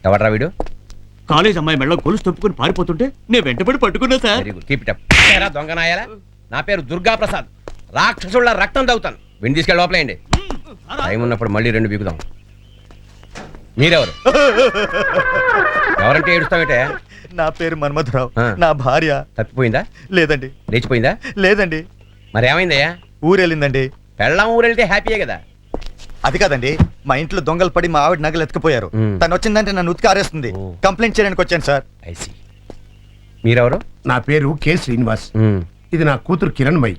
ఎవడ్రా వీడు? కాలేజ్ అమ్మాయి మెడలో గొలుసు తప్పుకుని పారిపోతుంటే నేను వెంటబడి పట్టుకున్నా సార్. Keep it up. దొంగ నాయాలా, నా పేరు దుర్గా ప్రసాద్. రాక్షసుళ్ళ రక్తం తాగుతాను. విని తీసుకెళ్ళి లోపలేయండి. టైం ఉన్నప్పుడు మళ్ళీ 2 బీకుదాం. మీరెవరు? ఎవరంటే ఏడుస్తావేటే? నా పేరు మన్మథరావు. నా భార్య తప్పిపోయిందా? లేదండి. లేచిపోయిందా? లేదండి. మరి ఏమైందయ్యా? ఊరెళ్ళిందండి. పెళ్ళాం ఊరెళ్తే హ్యాపీయే కదా. అది కాదండి, మా ఇంట్లో దొంగలు పడి మా ఆవిడ నగలు ఎత్తుకుపోయారు. తను వచ్చిందంటే నన్ను ఉతికి ఆరేస్తుంది. కంప్లైంట్ చేయడానికి వచ్చాను సార్. ఐసి. మీరెవరు? నా పేరు కె శ్రీనివాస్. ఇది నా కూతురు కిరణ్మయి.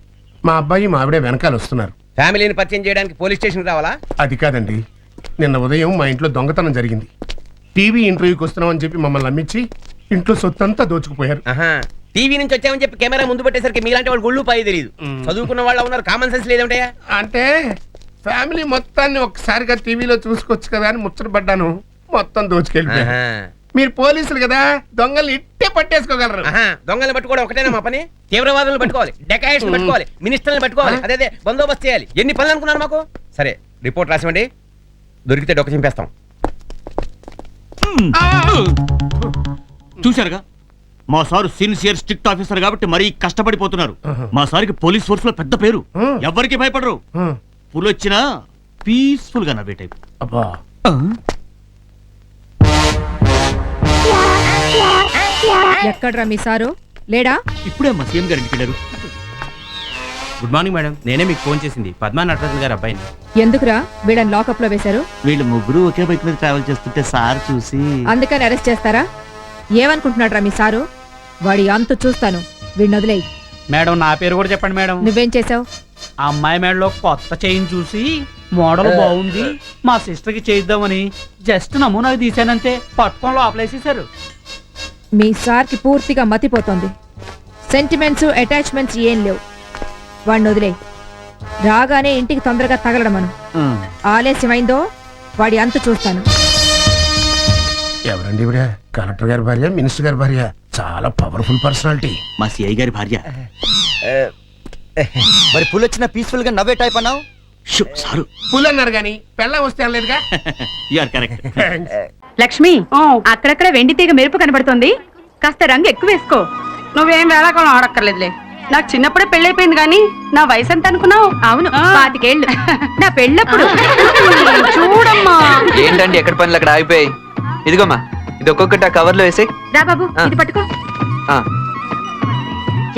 మా అబ్బాయి మా ఆవిడే వెనకాల వస్తున్నారు. ఫ్యామిలీని పరిచయం చేయడానికి పోలీస్ స్టేషన్ రావాలా? అది కాదండి, నిన్న ఉదయం మా ఇంట్లో దొంగతనం జరిగింది. టీవీ ఇంటర్వ్యూకి వస్తున్నామని చెప్పి మమ్మల్ని నమ్మించి ఇంట్లో సొత్తంతా దోచుకుపోయారు. టీవీ నుంచి వచ్చామని చెప్పి కెమెరా ముందు పెట్టేసరికి మీలాంటి వాళ్ళు గుళ్ళు పాయి తెలియదు. చదువుకున్న వాళ్ళు ఉన్నారు, కామన్ సెన్స్ లేదంటే. అంటే ఫ్యామిలీ మొత్తాన్ని ఒక్కసారిగా టీవీలో చూసుకోవచ్చు కదా అని ముచ్చటపడ్డాను. మొత్తం దోచుకెళ్ళిపోయారు. మీరు పోలీసులు కదా, దొంగల్ని ఇట్టే పట్టేసుకోగలరు. దొంగల్ని పట్టుకోవడం ఒకటేనా మా పని? తీవ్రవాదులను పట్టుకోవాలి, డెకాయిట్స్ పట్టుకోవాలి, మినిస్టర్ని పట్టుకోవాలి, అదే బందోబస్తు చేయాలి. ఎన్ని పనులు అనుకున్నారు మాకు? సరే, రిపోర్ట్ రాసివ్వండి. దొరికితే డొక్క చింపేస్తాం. చూశారుగా, మా సారు సిన్సియర్ స్ట్రిక్ట్ ఆఫీసర్ కాబట్టి మరీ కష్టపడిపోతున్నారు. మా సార్కి పోలీస్ ఫోర్స్ లో పెద్ద పేరు. ఎవరికి భయపడరు. పులొచ్చినా పీస్ఫుల్ గా నవ్వే టైప్. అబ్బా, ఎక్కడ్రా మీ సారు? లేడా? ఇప్పుడే మా సీఎం గారు ఇంటికి వెళ్ళారు. గుడ్ మార్నింగ్ మేడం, నేనే మీకు ఫోన్ చేసింది పద్మా నటరాజన్ గారు అబ్బాయిని. ఎందుకురా వీళ్ళని లాకప్ లో వేశారు? వీళ్ళు ముగ్గురు ఒకే బైక్ మీద ట్రావెల్ చేస్తుంటే సార్ చూసి అందుకని అరెస్ట్ చేస్తారా? ఏమనుకుంటున్నాడ్రా మీ సారు? వాడి అంతు చూస్తాను. వీడిని వదిలేయి. మేడం, నా పేరు కూడా చెప్పండి మేడం. నువ్వేం చేసావు? ఆ అమ్మాయి మేడలో కొత్త చైన్ చూసి మోడల్ బాగుంది, మా సిస్టర్ కి చేద్దామని జస్ట్ నమూనాకి తీసానంతే. పట్టుకొని లోపలేసేసారు. మీ సార్కి పూర్తిగా మతిపోతుంది. సెంటిమెంట్స్ అటాచ్మెంట్స్ ఏం లేవు. వాడిని వదిలేయి. రాగానే ఇంటికి తొందరగా తగలడం మనం. ఆలస్యమైందో వాడి అంతు చూస్తాను. ఎవరండి ఇవిడ? కలెక్టర్ గారి భార్య, మినిస్టర్ గారి భార్య. చాలా పవర్ఫుల్ పర్సనాలిటీ. మా సిఐ గారి భార్య. మరి పుల్ వచ్చిన పీస్ఫుల్ గా నవ్వే టైప్ అన్నావు. సారు పుల్ అన్నారు గాని పెళ్ళం వస్తే అనలేదుగా. You are correct. లక్ష్మి, అక్కడక్కడ వెండి తీగ మెరుపు కనబడుతుంది. కాస్త రంగు ఎక్కువ వేసుకో. నువ్వేం వేళాకాలం ఆడక్కర్లేదులే. నాకు చిన్నప్పుడే పెళ్ళైపోయింది కానీ నా వయసు ఎంత అనుకున్నావు? అవును, 25 ఏళ్ళు. నా పెళ్ళప్పుడు. చూడమ్మా. ఏంటండి ఎక్కడ పనులు అక్కడ ఆగిపోయాయి? ఇదిగోమ్మా, ఇది ఒక్కొక్కటి ఆ కవర్ లో వేసే. రా బాబు, ఇది పట్టుకో.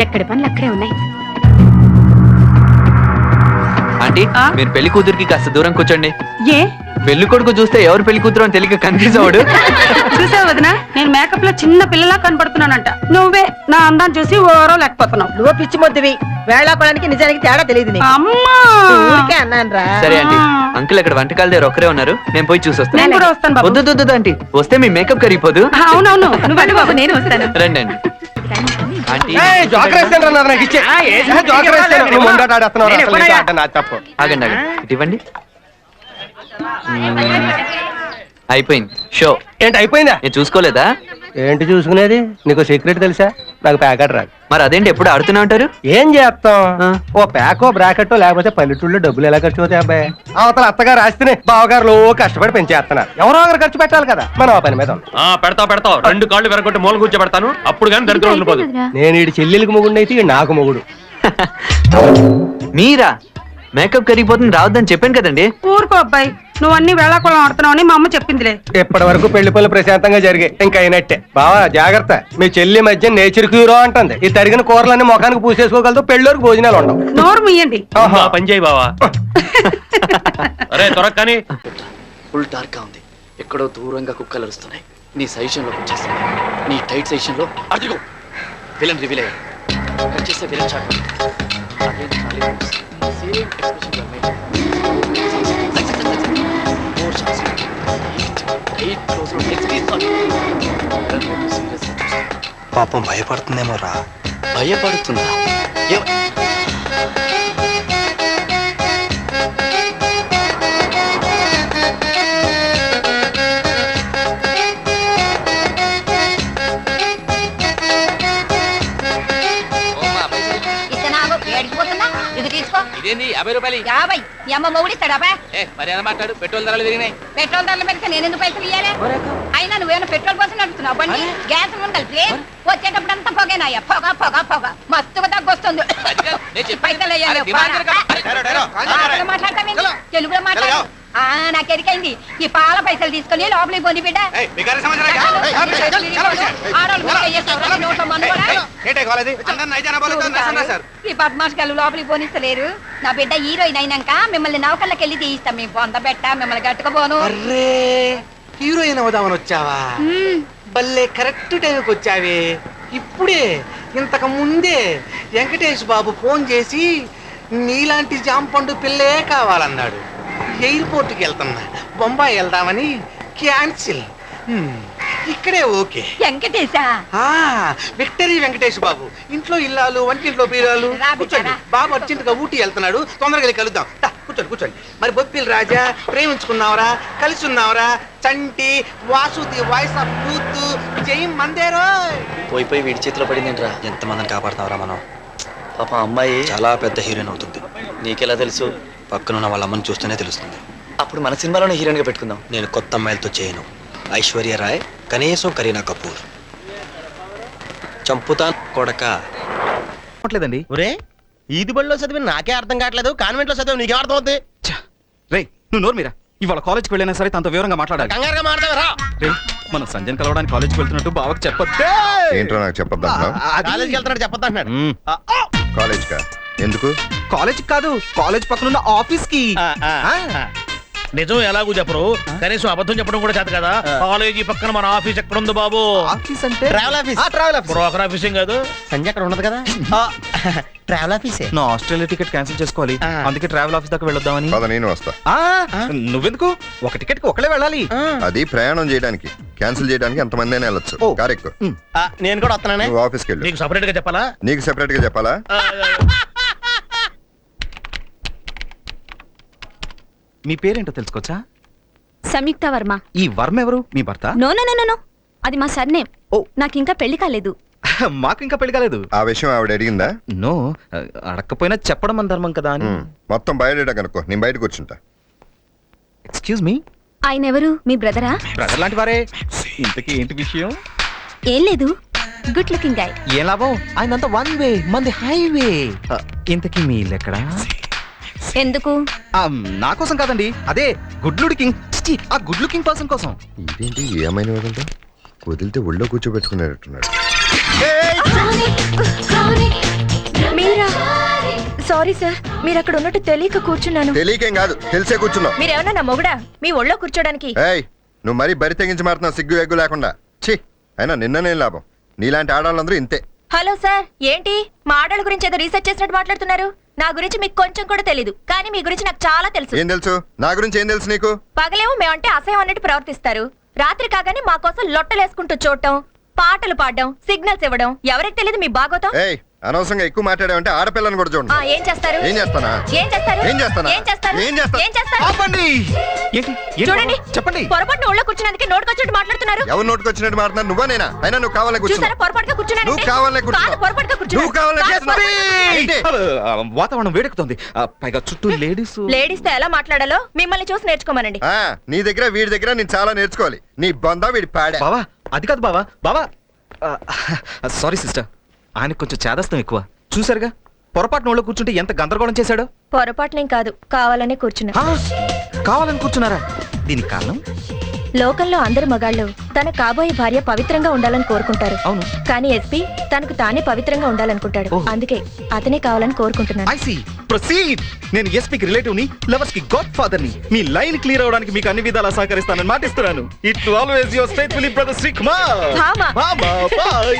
ఎక్కడి పనులు అక్కడే ఉన్నాయి. ఆంటీ, మీరు పెళ్లి కూతురికి కాస్త దూరం కూర్చోండి. ఏ పెళ్లి కొడుకు చూస్తే ఎవరు పెళ్లి కూతురు అని తెలియక కన్ఫ్యూజ్ అవడు. చూసావు వదినా, నేను మేకప్ లో చిన్న పిల్లలా కనపడుతున్నానంట. నువ్వే నా అందాన్ని చూసి ఓరో లేకపోతున్నావు. నువ్వు పిచ్చి మొద్దువి. వేళాకోళానికి నిజానికి తేడా తెలియదు. అమ్మా, అన్నాను రా. సరే ఆంటీ, అంకుల్ ఇక్కడ వంటకాల దగ్గర ఒక్కరే ఉన్నారు, నేను పోయి చూసి వస్తాను. నేను కూడా వస్తాను బాబు. వద్దు ఆంటీ, వస్తే మీ మేకప్ కరిగిపోదు. అవునవును, నువ్వు బాబు, నేను వస్తాను. రండి అండి. ఆంటీ ఆగండి, ఇటు ఇవ్వండి. అయిపోయింది షో. ఏంటి అయిపోయిందా? నేను చూసుకోలేదా? ఏంటి చూసుకునేది? నీకు సీక్రెట్ తెలుసా? నాకు ప్యాకెట్ రాదు. మరి అదేంటి ఎప్పుడు ఆడుతూనే ఉంటారు? ఏం చేస్తాం? ఓ ప్యాకో బ్రాకెట్టో లేకపోతే పల్లెటూళ్ళలో డబ్బులు ఎలా ఖర్చు అవుతాయి అబ్బాయి? అవతల అత్తగారు రాస్తేనే బావగారు కష్టపడి పెంచేస్తున్నారు. ఎవరో ఒకరు ఖర్చు పెట్టాలి కదా. మనం ఆ పని మీద పెడతావు 2 కాళ్ళు వెరగొట్టి మూల కూర్చోబెడతాను. అప్పుడు కానీ దరిద్రం ఉండిపోదు. నేను ఈ చెల్లెలికి మొగుడు అయితే నాకు మొగుడు. మీరా? మేకప్ కరిగిపోతుంది రావద్దని చెప్పాను కదండి. ఊరుకో అబ్బాయి, నువ్వు అన్ని వేళాకోళం ఆడుతున్నావు అని మా అమ్మ చెప్పిందిలే. ఇప్పటి వరకు పెళ్లి పనులు ప్రశాంతంగా జరిగాయి, ఇంకా అయినట్టే. బావా జాగ్రత్త, మీ చెల్లి మధ్య నేచర్ క్యూరో అంటుంది. ఈ తరిగిన కూరలన్నీ ముఖానికి పూసేసుకోగలదు, పెళ్ళోరికి భోజనాలు ఉండవు. నోరు మీయండి. పని చేయి బావా. అరే త్వరగా కానీ. ఫుల్ డార్క్ గా ఉంది. ఎక్కడో దూరంగా కుక్కలు అరుస్తున్నాయి. నీ సజెషన్ లోకి వచ్చేస్తుంది. నీ టైట్ సజెషన్ లో అదిగో విలన్ రివీల్ అయ్యాడు. వచ్చేస్తే విలన్ షాట్. సేమ్ ఎక్స్ప్రెషన్ లో మోర్ షాట్స్. టైట్ క్లోజ్ లో పాపం భయపడుతుందేమో రా. భయపడుతుందా? ఇదేంది 50 రూపాయలు? 50 ఈ అమ్మ మొగుడిస్తాడా మర్యాద మాట్లాడు పెట్రోల్ ధరలు పెరిగినాయి. పెట్రోల్ ధరలు పెరిగితే నేను ఎందుకు పైసలు ఇయ్యాలి? అయినా నువ్వేమైనా పెట్రోల్ కోసం నడుపుతున్నావు బండి? గ్యాస్ కలిపి వచ్చేటప్పుడు అంతా పొగేనాయ్యా, పొగ పొగ పొగ మస్తుగా తగ్గొస్తుంది. పైసలు వేయాలి. మాట్లాడతామేంటి? తెలుగులో మాట్లాడు. నాకు ఎరికైంది. ఈ పాల పైసలు తీసుకొని లోపలికి పోని బిడ్డ. ఈ పద్మాష్ గారు లోపలికి పోనిస్తలేరు. నా బిడ్డ హీరోయిన్ అయినాక మిమ్మల్ని నౌకర్లకి వెళ్ళి తీయిస్తాం. మీ బొంద పెట్ట మిమ్మల్ని గట్టుకపోను. హీరోయిన్ అవుదామని వచ్చావా? భలే కరెక్ట్ టైంకి వచ్చావే. ఇప్పుడే ఇంతకు ముందే వెంకటేష్ బాబు ఫోన్ చేసి నీలాంటి జాంపండు పిల్లే కావాలన్నాడు. ఎయిర్పోర్ట్కి వెళ్తున్నా, బొంబాయి వెళ్దామని క్యాన్సిల్. ఇక్కడే ఓకే. వెంకటేశా? విక్టరీ వెంకటేష్ బాబు. ఇంట్లో ఇల్లాలు, వంటింట్లో బీరాలు. కూర్చోండి, బాబు అర్జెంట్ గా ఊటీ వెళ్తున్నాడు, తొందరగా వెళ్ళి కలుద్దాం. కూర్చోండి కూర్చోండి. మరి బొప్పిల్ రాజా, ప్రేమించుకున్నావరా, కలిసి ఉన్నావరా? చంటి, వాసుది వాయిస్ ఆఫ్ యూత్, జై మందేరో. పోయి పోయి వీడి చేతిలో పడిందేంట్రా? ఎంతమందిని కాపాడుతున్నావురా మనం? పాప అమ్మాయి చాలా పెద్ద హీరోయిన్ అవుతుంది. నీకెలా తెలుసు? పక్కనున్న వాళ్ళ అమ్మని చూస్తేనే తెలుస్తుంది. అప్పుడు మన సినిమాలోనే హీరోయిన్గా పెట్టుకుందాం. నేను కొత్త అమ్మాయిలతో చేయను. ఐశ్వర్య రాయ్, కనీసం కరీనా కపూర్. చంపుతా కొడక. లేదండి ఒరే, ఈది బడిలో చదివి నాకే అర్థం కావట్లేదు, కాన్వెంట్ లో చదివి నీకే అర్థం అవుతుంది. రే నువ్వు నోరు మీరా. ఇవాళ కాలేజ్కి వెళ్ళినా సరే తనతో వివరంగా మాట్లాడాలి. కంగారుగా మాట్లాడరా. రే మనం సంజయ్ కలవడానికి కాలేజ్కి వెళ్తున్నట్టు బావకి చెప్పొద్దే. ఏంట్రా నాకు చెప్పొద్దా? కాలేజీకి వెళ్తున్నాడు చెప్పొద్దు అంటున్నాడు. కాలేజ్ కా? ఎందుకు? కాలేజ్ కాదు, కాలేజ్ పక్కన ఉన్న ఆఫీస్ కి. నిజం ఎలాగూ చెప్పరు, కనీసం అబద్ధం చెప్పడం కూడా చేత కదా. కాలేజీ పక్కన మన ఆఫీస్ ఎక్కడ ఉంది బాబు? ఆఫీస్ అంటే travel office. Travel office. Broker ఆఫీసింగ్ కాదు. సంజయ్ అక్కడ ఉండదు కదా. ట్రావెల్ ఆఫీసే. నా ఆస్ట్రేలియా టికెట్ క్యాన్సిల్ చేసుకోవాలి, అందుకే ట్రావెల్ ఆఫీస్ దాకా వెళ్ళొద్దామని. పద నేను వస్తా. నువ్వెందుకు? ఒక టికెట్ కి ఒకళ్ళే వెళ్ళాలి. అది ప్రయాణం చేయడానికి, క్యాన్సిల్ చేయడానికి ఎంతమంది అయినా వెళ్ళొచ్చు. కారెక్కు. నేను కూడా వస్తున్నానే. నువ్వు ఆఫీస్కి వెళ్ళు. నీకు సపరేట్ గా చెప్పాలా? నీకు సెపరేట్ గా చెప్పాలా? మీ పేరేంటో తెలుసుకోవచ్చా? సంయుక్త వర్మ. ఈ వర్మ ఎవరు? మీ భర్త? నో నో నో నో, అది మా సర్నేమ్. ఓ, నాకు ఇంకా పెళ్లి కాలేదు. మాకు ఇంకా పెళ్లి కాలేదు. ఆ విషయం ఆవిడ అడిగిందా? నో, అడగకపోయినా చెప్పడం మన ధర్మం కదా అని. మొత్తం బయోడేటా కనుక్కో, నేను బయట కూర్చుంటా. ఎక్స్క్యూజ్ మీ, ఆయన ఎవరు? మీ బ్రదరా? బ్రదర్ లాంటి వారే. ఇంతకీ ఏంటి విషయం? ఏం లేదు, గుడ్ లుకింగ్ గాయ్. ఏం లాభం, ఆయనంతా వన్ వే, మంది హైవే. ఇంతకీ మీ ఇల్లు ఎక్కడా? ఎందుకు? నా కోసం కాదండి, అదే గుడ్ లుకింగ్, ఆ గుడ్ లుకింగ్ పర్సన్ కోసం. ఇదేంటి ఏమైనా వాడంటే వదిలితే ఒళ్ళో కూర్చోబెట్టుకునేటట్టున్నాడు. మీరా? సారీ సార్, మీరు అక్కడ ఉన్నట్టు తెలియక కూర్చున్నాను. తెలియకేం కాదు, తెలిసే కూర్చున్నావు. మీరేమన్నా నా మొగుడా మీ ఒళ్ళో కూర్చోడానికి? ఏయ్, నువ్వు మరీ బరి తెగించి మారుతున్నావు, సిగ్గు ఎగ్గు లేకుండా. ఛీ, అయినా నిన్ననే లాభం. నీలాంటి ఆడాళ్ళందరూ ఇంతే. హలో సార్, ఏంటి మా ఆడల గురించి ఏదో రీసెర్చ్ చేసినట్టు మాట్లాడుతున్నారు? నా గురించి మీకు కొంచెం కూడా తెలీదు, కానీ మీ గురించి నాకు చాలా తెలుసు. ఏం తెలుసు? నా గురించి ఏం తెలుసు నీకు? పగలేమో మేమంటే అసహ్యం అన్నట్టు ప్రవర్తిస్తారు, రాత్రి కాగానే మా కోసం లొట్టలేసుకుంటూ చూడటం, పాటలు పాడడం, సిగ్నల్స్ ఇవ్వడం. ఎవరికి తెలియదు మీ బాగోతం? ఏయ్, అనవసరంగా ఎక్కువ మాట్లాడావంటే ఆడపిల్లని కూడా చూడండి. ఏం చేస్తారు? ఏం చేస్తానా? ఏం చేస్తారు? ఏం చేస్తానా? ఏం చేస్తారు? ఏం చేస్తా? ఏం చేస్తారు? ఆపండి. ఏంటి? చూడండి, చెప్పండి. పొరపాటున ఒళ్ళో కూర్చున్నందుకే నోటుకొచ్చినట్టు మాట్లాడుతున్నారు. ఎవరు నోటుకొచ్చినట్టు మాట్లాడుతున్నారు? నువ్వా నేనా? అయినా నువ్వు కావాలే చూసారా, కూర్చున్నావు. పొరపాటుగా కూర్చున్నాను. నువ్వు కావాలే కూర్చున్నావు. పొరపాటుగా నువ్వు కూర్చున్నాను. కావాలే చేస్తున్నావు. ఏంటి? వాతావరణం వేడెక్కుతుంది, పైగా చుట్టూ లేడీస్. లేడీస్ తో ఎలా మాట్లాడాలో మిమ్మల్ని చూసి నేర్చుకోమనండి. నీ దగ్గర వీడి దగ్గర నేను చాలా నేర్చుకోవాలి. నీ బొందా వీడి పాడా. బావా, అది కాదు బావా. బావా, సారీ సిస్టర్, ఆయనకు కొంచెం చేదస్తం ఎక్కువ. చూసారుగా, పొరపాటు నోళ్ళు కూర్చుంటే ఎంత గందరగోళం చేశాడో. పొరపాటునేం కాదు, కావాలనే కూర్చున్నా. కావాలని కూర్చున్నారా? దీనికి కారణం? లోకంలో అందరు మగాళ్ళు తన కాబోయే భార్య పవిత్రంగా ఉండాలని కోరుకుంటారు. అవును, కానీ ఎస్పీ తనకు తానే పవిత్రంగా ఉండాలనుకుంటాడు. అందుకే అతనే కావాలని కోరుకుంటున్నాను. I see. ప్రొసీడ్. నేను ఎస్పీకి రిలేటివ్ ని, లవర్స్ కి గాడ్ ఫాదర్ ని. మీ లైన్ క్లియర్ అవడానికి మీకు అన్ని విధాలా సహకరిస్తానని మాటిస్తున్నాను. It always your faithfully brother Shri Kumar. భామ. బాయ్.